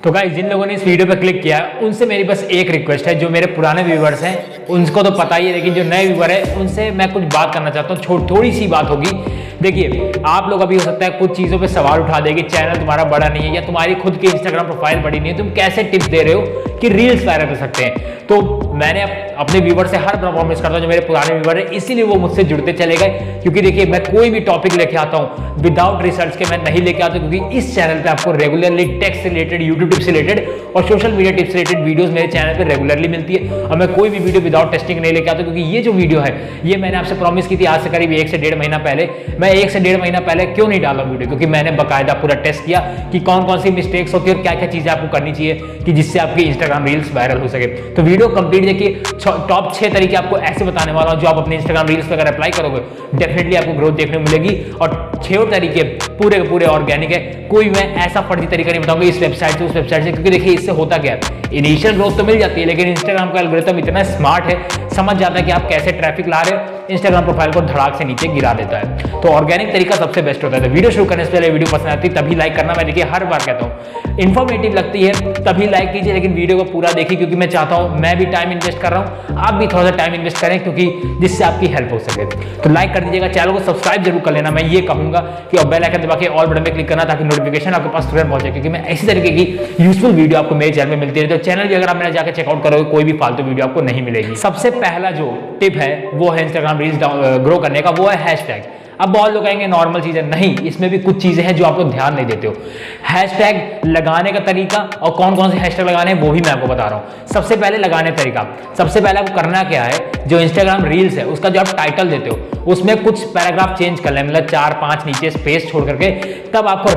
तो गाइस जिन लोगों ने इस वीडियो पे क्लिक किया है उनसे मेरी बस एक रिक्वेस्ट है। जो मेरे पुराने व्यूवर्स हैं उनको तो पता ही है, लेकिन जो नए व्यूवर है उनसे मैं कुछ बात करना चाहता हूँ। थोड़ी सी बात होगी। देखिए, आप लोग अभी हो सकता है कुछ चीज़ों पे सवाल उठा देंगे, चैनल तुम्हारा बड़ा नहीं है या तुम्हारी खुद की इंस्टाग्राम प्रोफाइल बड़ी नहीं है, तुम कैसे टिप्स दे रहे हो कि रील्स वायरल कर सकते हैं। तो मैंने अपने व्यूवर से हर प्रॉमिस करता हूँ, जो मेरे पुराने व्यूवर है इसीलिए वो मुझसे जुड़ते चले गए। क्योंकि देखिए, मैं कोई भी टॉपिक लेके आता हूँ विदाउट रिसर्च के मैं नहीं लेके आता, क्योंकि इस चैनल पे आपको रेगुलरली टेक्स्ट से रिलेटेड, यूट्यूब टिप्स से रिलेटेड और सोशल मीडिया टिप्स से रिलेटेड वीडियोस मेरे चैनल पे रेगुलरली मिलती है। और मैं कोई भी वीडियो विदाउट टेस्टिंग नहीं लेके आता, क्योंकि ये जो वीडियो है ये मैंने आपसे प्रॉमिस की थी आज से करीब 1 से 1.5 महीना पहले। मैं 1 से 1.5 महीना पहले क्यों नहीं डाला वीडियो? क्योंकि मैंने बाकायदा पूरा टेस्ट किया कि कौन कौन सी मिस्टेक्स होती है और क्या क्या चीजें आपको करनी चाहिए कि जिससे आपकी इंस्टाग्राम रील्स वायरल हो सके। तो वीडियो कंप्लीट देखिए, टॉप 6 तरीके आपको ऐसे बताने वाला हूं जो आप अपने इंस्टाग्राम रील्स पर अगर अप्लाई करोगे डेफिनेटली आपको ग्रोथ देखने को मिलेगी। और 6 तरीके पूरे के पूरे ऑर्गेनिक है, कोई मैं ऐसा फर्जी तरीका नहीं बताऊंगा इस वेबसाइट से उस वेबसाइट से। क्योंकि देखिए, इससे होता क्या है, इनिशियल ग्रोथ तो मिल जाती है, लेकिन इंस्टाग्राम का एल्गोरिथम इतना स्मार्ट है, समझ जाता है कि आप कैसे ट्रैफिक ला रहे हो, इंस्टाग्राम प्रोफाइल को धड़ाक से नीचे गिरा देता है। तो ऑर्गेनिक तरीका सबसे बेस्ट होता है। तो वीडियो शुरू करने से पहले वीडियो पसंद आती है तभी लाइक करना। मैं देखिए हर बार कहता हूँ, इन्फॉर्मेटिव लगती है तभी लाइक कीजिए, लेकिन वीडियो को पूरा देखिए, क्योंकि मैं चाहता हूँ मैं भी टाइम इन्वेस्ट कर रहा हूँ, आप भी थोड़ा सा टाइम इन्वेस्ट करें, क्योंकि जिससे आपकी हेल्प हो सके। तो लाइक कर दीजिएगा, चैनल को सब्सक्राइब जरूर कर लेना। मैं ये कहूंगा कि और बेल आइकन दबा के ऑल बटन पे क्लिक करना, ताकि नोटिफिकेशन आपके पास तुरंत पहुंचे, क्योंकि मैं इसी तरीके की यूजफुल वीडियो आपको मेरे चैनल में मिलती है। तो चैनल भी अगर आप मेरा जाकर चेकआउट करोगे, कोई भी फालतू वीडियो आपको नहीं मिलेगी। सबसे पहला जो टिप है वो है इंस्टाग्राम रील्स ग्रो करने का, वो है हैशटैग। अब बहुत लोग कहेंगे नॉर्मल चीजें, नहीं, इसमें भी कुछ चीजें हैं जो आप लोग ध्यान नहीं देते हो। हैशटैग लगाने का तरीका और कौन कौन से हैशटैग लगाने हैं वो भी मैं आपको बता रहा हूं। सबसे पहले लगाने तरीका, सबसे पहले आपको करना क्या है, जो इंस्टाग्राम रील्स है उसका जो आप टाइटल देते हो उसमें कुछ पैराग्राफ चेंज कर लें, मतलब 4-5 नीचे स्पेस छोड़ करके, तब आपको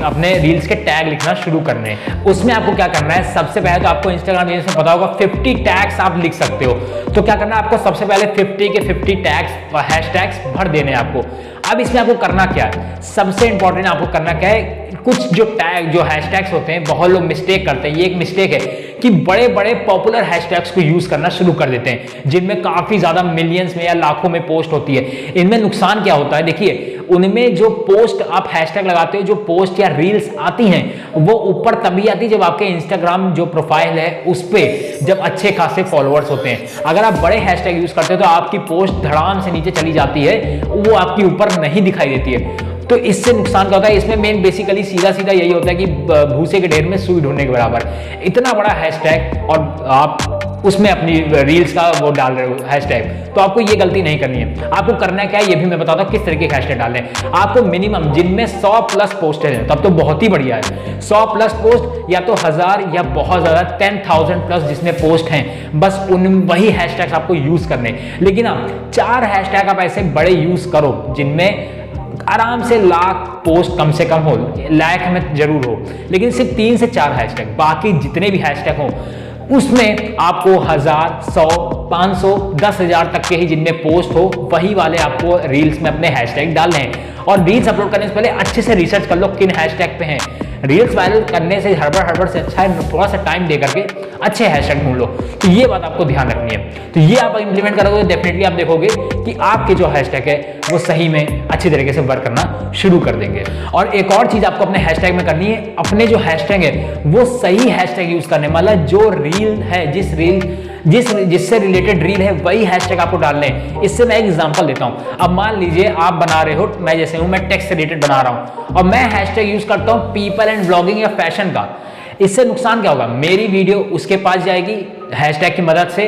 अपने रील्स के टैग लिखना शुरू करने हैं। उसमें आपको क्या करना है, सबसे पहले तो आपको इंस्टाग्राम रील्स में पता होगा 50 टैग्स आप लिख सकते हो। तो क्या करना है आपको, सबसे पहले 50 के 50 टैग्स और हैशटैग्स भर देने आपको। अब इसमें आपको करना क्या है, सबसे इंपॉर्टेंट आपको करना क्या है, कुछ जो टैग जो हैशटैग्स होते हैं बहुत लोग मिस्टेक करते हैं। ये एक मिस्टेक है कि बड़े बड़े पॉपुलर हैशटैग्स को यूज करना शुरू कर देते हैं, जिनमें काफी ज्यादा मिलियंस में या लाखों में पोस्ट होती है। इनमें नुकसान क्या होता है, देखिए उनमें जो पोस्ट आप हैशटैग लगाते हो, जो पोस्ट या रील्स आती हैं वो ऊपर तभी आती है जब आपके इंस्टाग्राम जो प्रोफाइल है उस पे जब अच्छे खासे फॉलोअर्स होते हैं। अगर आप बड़े हैशटैग यूज करते हो तो आपकी पोस्ट धड़ाम से नीचे चली जाती है, वो आपकी ऊपर नहीं दिखाई देती है। तो इससे नुकसान क्या होता है, इसमें मेन बेसिकली सीधा सीधा यही होता है कि भूसे के ढेर में सुई ढूंढने के बराबर। इतना बड़ा हैशटैग और आप उसमें अपनी रील्स का वो डाल रहे हो हैशटैग, तो आपको ये गलती नहीं करनी है। आपको करना क्या है ये भी मैं बताता हूँ किस तरीके के हैशटैग डालने हैं। आपको मिनिमम जिनमें 100+ पोस्ट है तब तो बहुत ही बढ़िया है, 100+ पोस्ट या तो 1000 या बहुत ज्यादा 10,000+ जिसमें पोस्ट हैं, बस वही हैशटैग्स आपको यूज करने। लेकिन आप 4 हैशटैग आप ऐसे बड़े यूज करो जिनमें आराम से लाख पोस्ट कम से कम हो, लाख में जरूर हो, लेकिन सिर्फ 3 से 4 हैशटैग। बाकी जितने भी हैशटैग हो उसमें आपको 1000, 100, 500, 10,000 तक के ही जिनमें पोस्ट हो वही वाले आपको रील्स में अपने हैशटैग डालने हैं। और रील्स अपलोड करने से पहले अच्छे से रिसर्च कर लो किन हैशटैग पे हैं। रील्स वायरल करने से हड़बड़ से अच्छा है थोड़ा सा टाइम दे करके अच्छे हैशटैग ढूंढ लो। तो ये बात आपको ध्यान रखनी है। तो ये आप इंप्लीमेंट करोगे डेफिनेटली आप देखोगे कि आपके जो हैशटैग है वो सही में अच्छी तरीके से वर्क करना शुरू कर देंगे। और एक और चीज आपको अपने हैशटैग में करनी है, अपने जो हैशटैग है वो सही हैशटैग यूज करने, मतलब जो रील है जिससे रिलेटेड रील है वही हैशटैग आपको डालने हैं। इससे मैं एक एग्जांपल देता हूं। अब मान लीजिए आप बना रहे हो, मैं जैसे हूं, मैं टेक्स्ट से रिलेटेड बना रहा हूं और मैं हैशटैग यूज करता हूं पीपल एंड ब्लॉगिंग या फैशन का। इससे नुकसान क्या होगा, मेरी वीडियो उसके पास जाएगी हैशटैग की मदद से,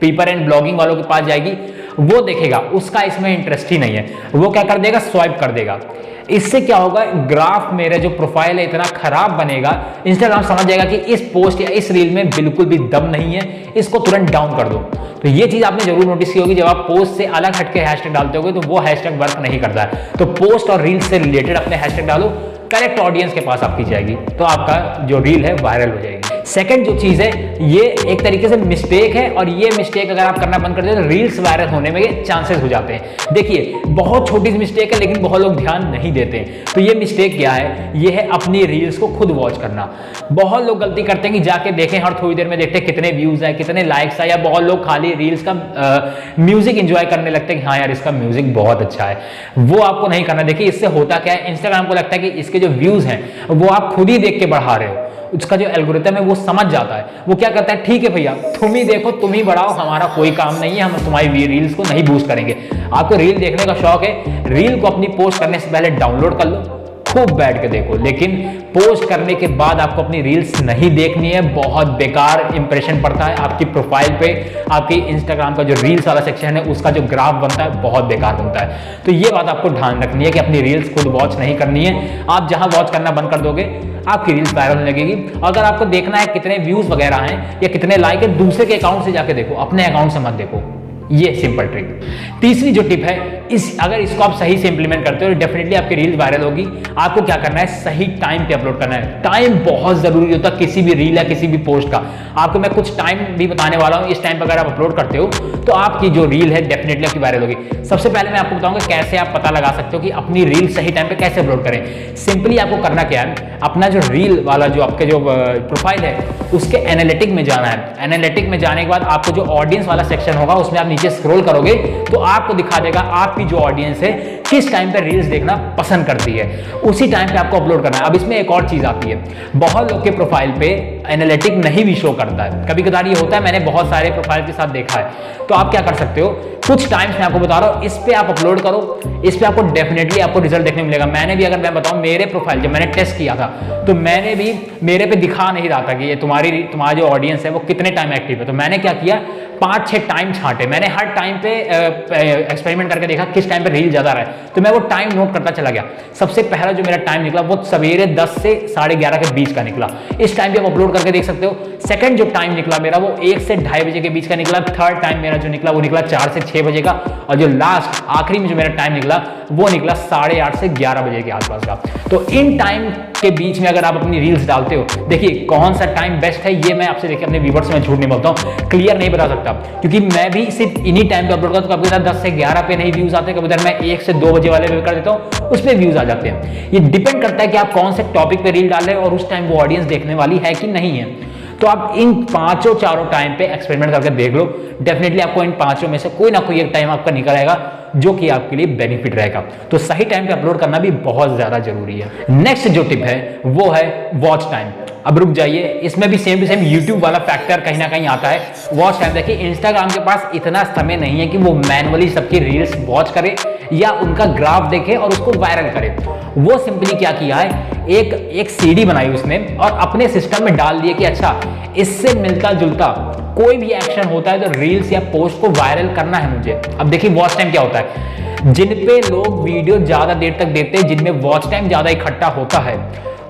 पीपल एंड ब्लॉगिंग वालों के पास जाएगी, वो देखेगा, उसका इसमें इंटरेस्ट ही नहीं है, वो क्या कर देगा, स्वाइप कर देगा। इससे क्या होगा, ग्राफ मेरा जो प्रोफाइल है इतना खराब बनेगा, इंस्टाग्राम समझ जाएगा कि इस पोस्ट या इस रील में बिल्कुल भी दम नहीं है, इसको तुरंत डाउन कर दो। तो ये चीज आपने जरूर नोटिस की होगी, जब आप पोस्ट से अलग हटके हैशटैग डालते होगे तो वो हैशटैग वर्क नहीं करता है। तो पोस्ट और रील से रिलेटेड अपने हैशटैग डालो, करेक्ट ऑडियंस के पास आपकी जाएगी, तो आपका जो रील है वायरल हो जाएगी। सेकंड जो चीज है, ये एक तरीके से मिस्टेक है, और ये मिस्टेक अगर आप करना बंद कर दे तो रील्स वायरल होने में चांसेस हो जाते हैं। देखिए बहुत छोटी सी मिस्टेक है, लेकिन बहुत लोग ध्यान नहीं देते हैं। तो ये मिस्टेक क्या है, ये है अपनी रील्स को खुद वॉच करना। बहुत लोग गलती करते हैं कि जाके देखें और थोड़ी देर में देखते हैं कितने व्यूज आए, कितने लाइक्स आए, या बहुत लोग खाली रील्स का म्यूजिक एंजॉय करने लगते हैं कि हाँ यार इसका म्यूजिक बहुत अच्छा है। वो आपको नहीं करना। देखिए इससे होता क्या है, इंस्टाग्राम को लगता है कि इसके जो व्यूज हैं वो आप खुद ही देख के बढ़ा रहे हो, उसका जो एल्गोरिथम है वो समझ जाता है, वो क्या करता है, ठीक है भैया तुम ही देखो, तुम ही बढ़ाओ, हमारा कोई काम नहीं है, हम तुम्हारी रील्स को नहीं बूस्ट करेंगे। आपको रील देखने का शौक है, रील को अपनी पोस्ट करने से पहले डाउनलोड कर लो, खूब बैठ के देखो, लेकिन पोस्ट करने के बाद आपको अपनी रील्स नहीं देखनी है। बहुत बेकार इंप्रेशन पड़ता है आपकी प्रोफाइल पे, आपकी इंस्टाग्राम का जो रील्स वाला सेक्शन है उसका जो ग्राफ बनता है बहुत बेकार बनता है। तो ये बात आपको ध्यान रखनी है कि अपनी रील्स खुद वॉच नहीं करनी है। आप जहां वॉच करना बंद कर दोगे आपकी रील्स वायरल होने लगेगी। अगर आपको देखना है कितने व्यूज वगैरह हैं या कितने लाइक है, दूसरे के अकाउंट से जाके देखो, अपने अकाउंट से मत देखो। ये सिंपल ट्रिक। तीसरी जो टिप है, अगर इसको आप सही से इंप्लीमेंट करते हो तो डेफिनेटली आपकी रील वायरल होगी। आपको क्या करना है, सही टाइम पे अपलोड करना है। टाइम बहुत जरूरी होता है किसी भी रील या किसी भी पोस्ट का। आपको मैं कुछ टाइम भी बताने वाला हूं, इस टाइम पर अगर आप अपलोड करते हो तो आपकी जो रील है डेफिनेटली आपकी वायरल होगी। सबसे पहले मैं आपको बताऊंगा कैसे आप पता लगा सकते हो कि अपनी रील सही टाइम पे कैसे अपलोड करें। सिंपली आपको करना क्या है, अपना जो रील वाला जो आपके जो प्रोफाइल है उसके एनालिटिक में जाना है। एनालिटिक में जाने के बाद आपको जो ऑडियंस वाला सेक्शन होगा उसमें आप नीचे स्क्रॉल करोगे तो आपको दिखा देगा आपकी जो ऑडियंस है किस टाइम पे रील्स देखना पसंद करती है, उसी टाइम पे आपको अपलोड करना है। अब इसमें एक और चीज आती है, बहुत लोग के प्रोफाइल पे एनालिटिक नहीं भी शो करता है, कभी कभार ये होता है, मैंने बहुत सारे प्रोफाइल के साथ देखा है। तो आप क्या कर सकते हो, कुछ टाइम्स मैं आपको बता रहा हूं, इस पे आप अपलोड करो, इस पे आपको डेफिनेटली आपको रिजल्ट देखने मिलेगा। मैंने भी, अगर मैं बताऊं, मेरे प्रोफाइल जब मैंने टेस्ट किया था तो मैंने भी, मेरे पे दिखा नहीं रहा था कि ये तुम्हारा जो ऑडियंस है वो कितने टाइम एक्टिव है। तो मैंने क्या किया, 5-6 टाइम छांटे, मैंने हर टाइम पे एक्सपेरिमेंट करके देखा किस टाइम पे रील ज्यादा रहा है, तो मैं वो टाइम नोट करता चला गया। सबसे पहला जो मेरा टाइम निकला वो सवेरे 10 से 11:30 के बीच का निकला। इस टाइम पे आप अपलोड करके देख सकते हो। सेकंड जो टाइम निकला मेरा वो 1 से 2:30 बजे के बीच का निकला। थर्ड टाइम मेरा जो निकला वो निकला 4 से 6 बजे का, और जो लास्ट आखिरी में जो मेरा टाइम निकला वो निकला 8:30 से 11 बजे के आसपास का। तो इन टाइम के बीच में अगर आप अपनी रील्स डालते हो, देखिए कौन सा टाइम बेस्ट है ये मैं आपसे, देखिए अपने व्यूअर्स में झूठ नहीं बोलता हूँ, क्लियर नहीं बता सकता, क्योंकि मैं भी सिर्फ इन्हीं टाइम पे अपलोड करता हूँ। कभी इधर 10 से 11 पे नहीं व्यूज आते, कभी इधर मैं 1 से 2 बजे वाले पे कर देता हूँ, उस पर व्यूज आ जाते हैं। ये डिपेंड करता है कि आप कौन से टॉपिक पे रील डाल रहे हैं और उस टाइम वो ऑडियंस देखने वाली है कि नहीं है। तो आप इन चारों टाइम पे एक्सपेरिमेंट करके देख लो, डेफिनेटली आपको इन पांचों में से कोई ना कोई एक टाइम आपका निकल आएगा जो कि आपके लिए बेनिफिट रहेगा। तो सही टाइम पे अपलोड करना भी बहुत ज्यादा जरूरी है। नेक्स्ट जो टिप है वो है वॉच टाइम। अब रुक जाइए, इसमें भी सेम टू सेम यूट्यूब वाला फैक्टर कहीं ना कहीं आता है। वॉच टाइम, देखिए इंस्टाग्राम के पास इतना समय नहीं है कि वो मैनुअली सबकी रील्स वॉच करे या उनका ग्राफ देखे और उसको वायरल करे। वो सिंपली क्या किया है, एक सीडी बनाई उसने और अपने सिस्टम में डाल दिया कि अच्छा इससे मिलता जुलता कोई भी एक्शन होता है तो रील्स या पोस्ट को वायरल करना है मुझे। अब देखिए वॉच टाइम क्या होता है, जिन पे लोग वीडियो ज्यादा देर तक देखते हैं, जिनमें वॉच टाइम ज्यादा इकट्ठा होता है,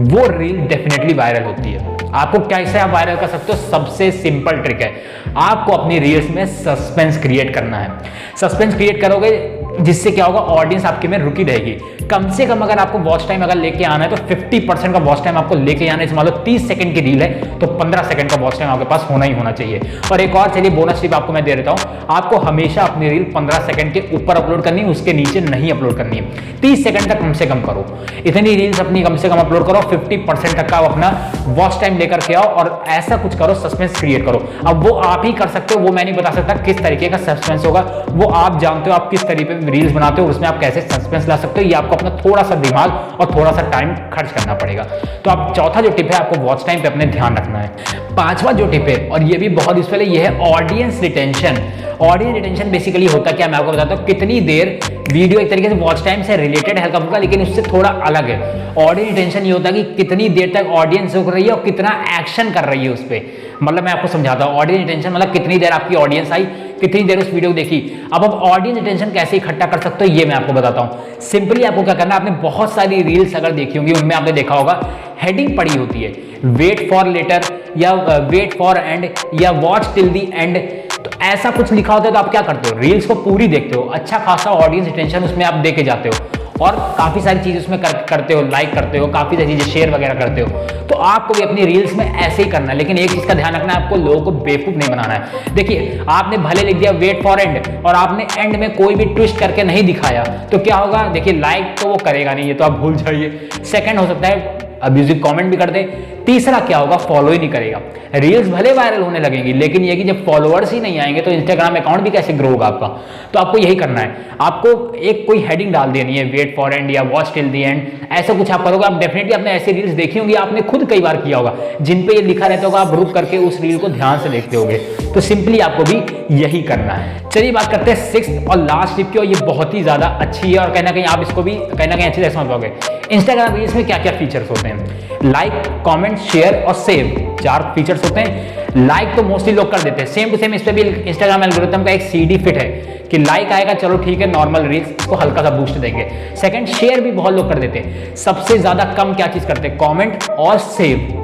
वो रील डेफिनेटली वायरल होती है। आपको कैसे आप वायरल कर सकते हो, सबसे सिंपल ट्रिक है, आपको अपनी रील्स में सस्पेंस क्रिएट करना है। सस्पेंस क्रिएट करोगे जिससे क्या होगा, ऑडियंस आपके में रुकी रहेगी। कम से कम अगर आपको वॉच टाइम अगर लेके आना है तो 50% का वॉच टाइम आपको लेके आना है। मान लो 30 सेकंड की रील है तो 15 सेकंड का वॉच टाइम आपके पास होना ही होना चाहिए। और एक और चलिए बोनस टिप आपको मैं दे देता हूं, आपको हमेशा अपनी रील 15 सेकंड के ऊपर अपलोड करनी है, उसके नीचे नहीं अपलोड करनी है। 30 सेकंड तक कम से कम करो, इतनी रील्स अपनी कम से कम अपलोड करो। 50% तक का अपना वॉच टाइम लेकर के आओ और ऐसा कुछ करो, सस्पेंस क्रिएट करो। अब वो आप ही कर सकते हो, वो मैं नहीं बता सकता किस तरीके का सस्पेंस होगा, वो आप जानते हो आप किस तरीके से रील्स बनाते हो, उसमें आप कैसे सस्पेंस ला सकते हो। ये आपको अपना थोड़ा सा दिमाग और थोड़ा सा टाइम खर्च करना पड़ेगा। तो आप चौथा जो टिप है, आपको वॉच टाइम पे अपने ध्यान रखना है। पांचवा जो टिप है, और ये भी बहुत यूजफुल है, ये है audience retention. Audience retention basically होता क्या, मैं आपको बताता हूँ। कितनी देर वीडियो एक तरीके से वॉच टाइम से रिलेटेड हल्का फुल्का, लेकिन उससे थोड़ा अलग है। ऑडियंस रिटेंशन ये होता है कि कितनी देर तक ऑडियंस रुक रही है और कितना एक्शन कर रही है उस पर। मतलब मैं आपको समझाता हूँ, ऑडियंस रिटेंशन मतलब कितनी देर आपकी ऑडियंस आई, कितनी देर उस वीडियो को देखी। अब आप ऑडियंस रिटेंशन कैसे इकट्ठा कर सकते हो ये मैं आपको बताता हूँ। सिंपली आपको क्या करना है, आपने बहुत सारी रील्स अगर देखी होंगी, उनमें आपने देखा होगा हेडिंग पड़ी होती है, वेट फॉर लेटर या वेट फॉर एंड या वॉच टिल दी एंड। तो ऐसा कुछ लिखा होता है तो आप क्या करते हो, रील्स को पूरी देखते हो, अच्छा खासा ऑडियंस रिटेंशन उसमें आप देके जाते हो और काफी सारी चीजें उसमें करते हो, लाइक करते हो, काफी सारी चीजें शेयर वगैरह करते हो। तो आपको भी अपनी रील्स में ऐसे ही करना है, लेकिन एक चीज का ध्यान रखना है, आपको लोगों को बेवकूफ नहीं बनाना है। देखिए आपने भले लिख दिया वेट फॉर एंड और आपने एंड में कोई भी ट्विस्ट करके नहीं दिखाया तो क्या होगा, देखिए लाइक तो वो करेगा नहीं, ये तो आप भूल जाइए। सेकंड हो सकता है अब्यूजिव कमेंट भी कर दे। तीसरा क्या होगा, फॉलो ही नहीं करेगा। रील्स भले वायरल होने लगेंगी, लेकिन ये कि जब फॉलोअर्स ही नहीं आएंगे तो इंस्टाग्राम अकाउंट भी कैसे ग्रो होगा आपका। तो आपको यही करना है, आपको एक कोई हेडिंग डाल देनी है, वेट फॉर एंड या वॉच टिल द एंड, ऐसा कुछ आप करोगे। आप डेफिनेटली आपने ऐसी रील्स देखी होंगी, आपने खुद कई बार किया होगा, जिन पे ये लिखा रहता होगा, आप रुक करके उस रील को ध्यान से देखते होगे। तो सिंपली आपको भी यही करना है। चलिए बात करते हैं सिक्स्थ और लास्ट टिप की, और ये बहुत ही ज्यादा अच्छी है और कहीं ना कहीं आप इसको भी कहीं ना कहीं अच्छे से समझ पाओगे। इंस्टाग्राम रील्स में क्या क्या फीचर्स होते हैं, लाइक, कमेंट, शेयर और सेव, 4 फीचर्स होते हैं। लाइक तो मोस्टली लोग कर देते हैं, सेम टू सेम इस पे भी इंस्टाग्राम एल्गोरिथम का एक सीडी फिट है कि लाइक आएगा, चलो ठीक है, नॉर्मल रील्स, इसको हल्का सा बूस्ट देंगे। सेकंड, शेयर भी बहुत लोग कर देते हैं। सबसे ज्यादा कम क्या चीज करते हैं, कमेंट और सेव।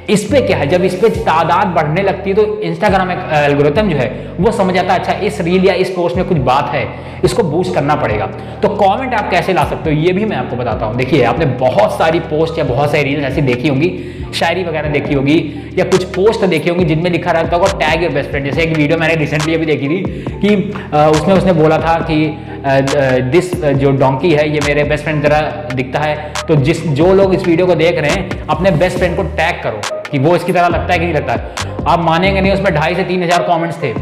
इस पे क्या है, जब इस पे तादाद बढ़ने लगती है तो इंस्टाग्राम एल्गोरिथम जो है वो समझ आता है, अच्छा इस रील या इस पोस्ट में कुछ बात है, इसको बूस्ट करना पड़ेगा। तो कमेंट आप कैसे ला सकते हो ये भी मैं आपको बताता हूं। देखिए, आपने बहुत सारी पोस्ट या बहुत सारी रील्स ऐसी देखी होंगी, शायरी वगैरह देखी होगी या कुछ पोस्ट देखी होंगी जिनमें लिखा रहता होगा टैग योर बेस्ट फ्रेंड। जैसे एक वीडियो मैंने रिसेंटली अभी देखी थी कि उसमें उसने बोला था कि दिस जो डोंकी है ये मेरे बेस्ट फ्रेंड तरह दिखता है, तो जो लोग इस वीडियो को देख रहे हैं अपने बेस्ट फ्रेंड को टैग करो कि वो इसकी तरह लगता है कि नहीं लगता है। आप मानेंगे नहीं, उसमें 2,500 से 3,000 कमेंट्स थे।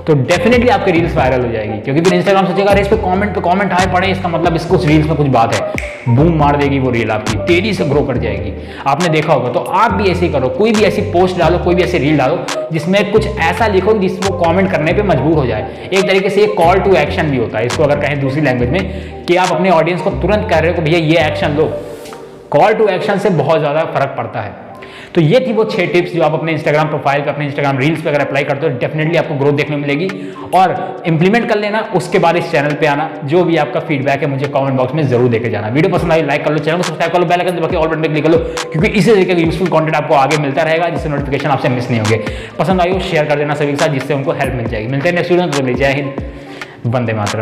तो डेफिनेटली आपकी रील्स वायरल हो जाएगी, क्योंकि फिर इंस्टाग्राम सोचेगा अरे इस पे कमेंट आए पड़े, इसका मतलब इसको उस रील्स में कुछ बात है, बूम मार देगी वो रील, आपकी तेजी से ग्रो कर जाएगी। आपने देखा होगा। तो आप भी ऐसे ही करो, कोई भी ऐसी पोस्ट डालो, कोई भी ऐसी रील डालो जिसमें कुछ ऐसा लिखो जिसको कमेंट करने पे मजबूर हो जाए। एक तरीके से ये कॉल टू एक्शन भी होता है, इसको अगर कहें दूसरी लैंग्वेज में, कि आप अपने ऑडियंस को तुरंत कह रहे हो कि भैया ये एक्शन लो। कॉल टू एक्शन से बहुत ज्यादा फर्क पड़ता है। तो ये थी वो 6 टिप्स जो आप अपने इंस्टाग्राम प्रोफाइल पे, अपने इंस्टाग्राम रील्स पे अगर अप्लाई करते हो, डेफिनेटली आपको ग्रोथ देखने को मिलेगी। और इंप्लीमेंट कर लेना, उसके बाद इस चैनल पे आना, जो भी आपका फीडबैक है मुझे कमेंट बॉक्स में जरूर देके जाना। वीडियो पसंद आई लाइक कर लो, चैनल को सब्सक्राइब कर लो, बेल आइकन दबा के ऑल बटन पे क्लिक कर लो, क्योंकि इसी तरीके का यूजफुल कंटेंट आपको आगे मिलता रहेगा, जिससे नोटिफिकेशन आपसे मिस नहीं होंगे। पसंद आई हो शेयर कर देना सभी के साथ, जिससे उनको हेल्प मिल जाएगी। मिलते हैं नेक्स्ट वीडियो में। जय हिंद, वंदे मातरम।